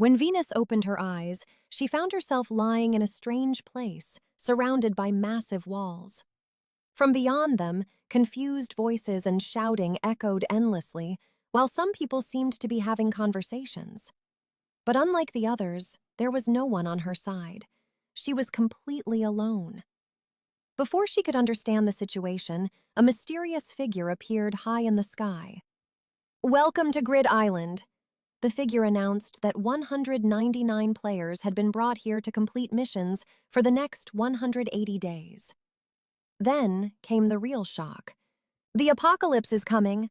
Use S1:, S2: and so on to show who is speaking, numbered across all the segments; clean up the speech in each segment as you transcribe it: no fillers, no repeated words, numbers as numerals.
S1: When Venus opened her eyes, she found herself lying in a strange place, surrounded by massive walls. From beyond them, confused voices and shouting echoed endlessly, while some people seemed to be having conversations. But unlike the others, there was no one on her side. She was completely alone. Before she could understand the situation, a mysterious figure appeared high in the sky. "Welcome to Grid Island." The figure announced that 199 players had been brought here to complete missions for the next 180 days. Then came the real shock. "The apocalypse is coming."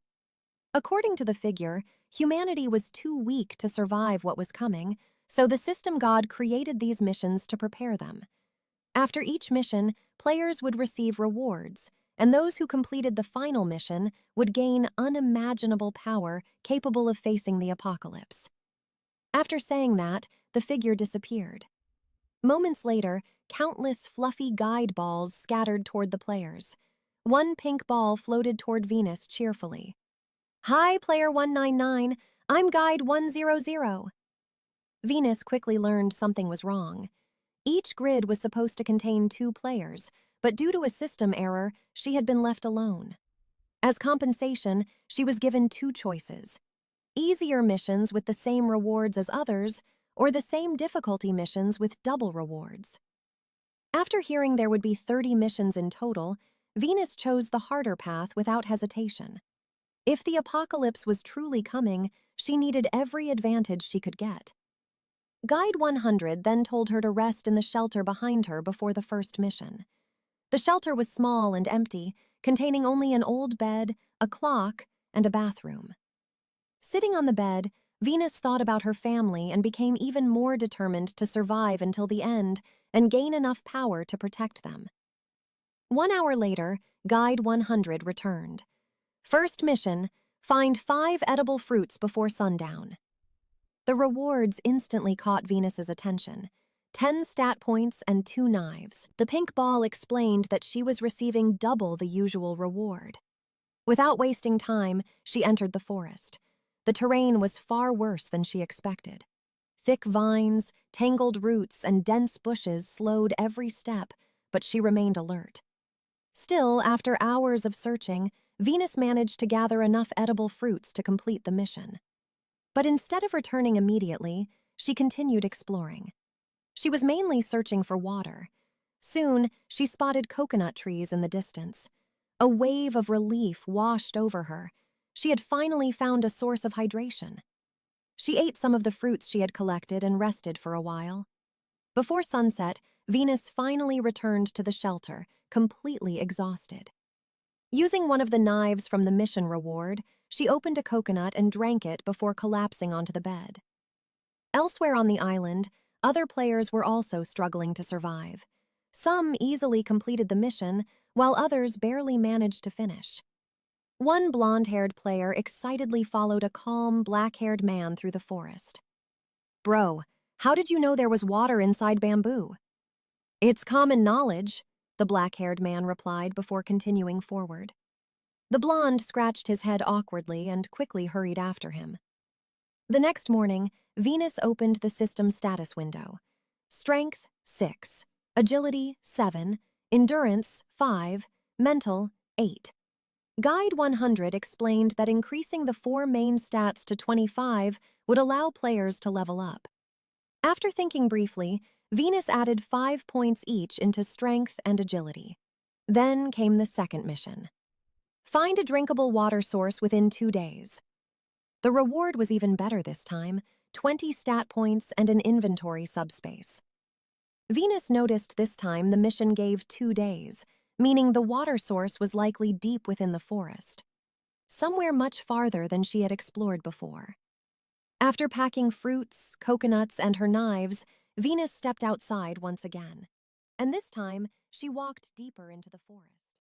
S1: According to the figure, humanity was too weak to survive what was coming, so the system god created these missions to prepare them. After each mission, players would receive rewards, and those who completed the final mission would gain unimaginable power capable of facing the apocalypse. After saying that, the figure disappeared. Moments later, countless fluffy guide balls scattered toward the players. One pink ball floated toward Venus cheerfully. "Hi, Player 199, I'm Guide 100. Venus quickly learned something was wrong. Each grid was supposed to contain 2 players, but due to a system error, she had been left alone. As compensation, she was given 2 choices: easier missions with the same rewards as others, or the same difficulty missions with double rewards. After hearing there would be 30 missions in total, Venus chose the harder path without hesitation. If the apocalypse was truly coming, she needed every advantage she could get. Guide 100 then told her to rest in the shelter behind her before the first mission. The shelter was small and empty, containing only an old bed, a clock, and a bathroom. Sitting on the bed, Venus thought about her family and became even more determined to survive until the end and gain enough power to protect them. 1 hour later, Guide 100 returned. First mission: find 5 edible fruits before sundown. The rewards instantly caught Venus's attention. 10 stat points and 2 knives. The pink ball explained that she was receiving double the usual reward. Without wasting time, she entered the forest. The terrain was far worse than she expected. Thick vines, tangled roots, and dense bushes slowed every step, but she remained alert. Still, after hours of searching, Venus managed to gather enough edible fruits to complete the mission. But instead of returning immediately, she continued exploring. She was mainly searching for water. Soon, she spotted coconut trees in the distance. A wave of relief washed over her. She had finally found a source of hydration. She ate some of the fruits she had collected and rested for a while. Before sunset, Venus finally returned to the shelter, completely exhausted. Using one of the knives from the mission reward, she opened a coconut and drank it before collapsing onto the bed. Elsewhere on the island, other players were also struggling to survive. Some easily completed the mission, while others barely managed to finish. One blonde-haired player excitedly followed a calm, black-haired man through the forest. "Bro, how did you know there was water inside bamboo?" "It's common knowledge," the black-haired man replied before continuing forward. The blonde scratched his head awkwardly and quickly hurried after him. The next morning, Venus opened the system status window. Strength, 6. Agility, 7. Endurance, 5. Mental, 8. Guide 100 explained that increasing the 4 main stats to 25 would allow players to level up. After thinking briefly, Venus added 5 points each into strength and agility. Then came the second mission. Find a drinkable water source within 2 days. The reward was even better this time: 20 stat points and an inventory subspace. Venus noticed this time the mission gave 2 days, meaning the water source was likely deep within the forest, somewhere much farther than she had explored before. After packing fruits, coconuts, and her knives, Venus stepped outside once again, and this time she walked deeper into the forest.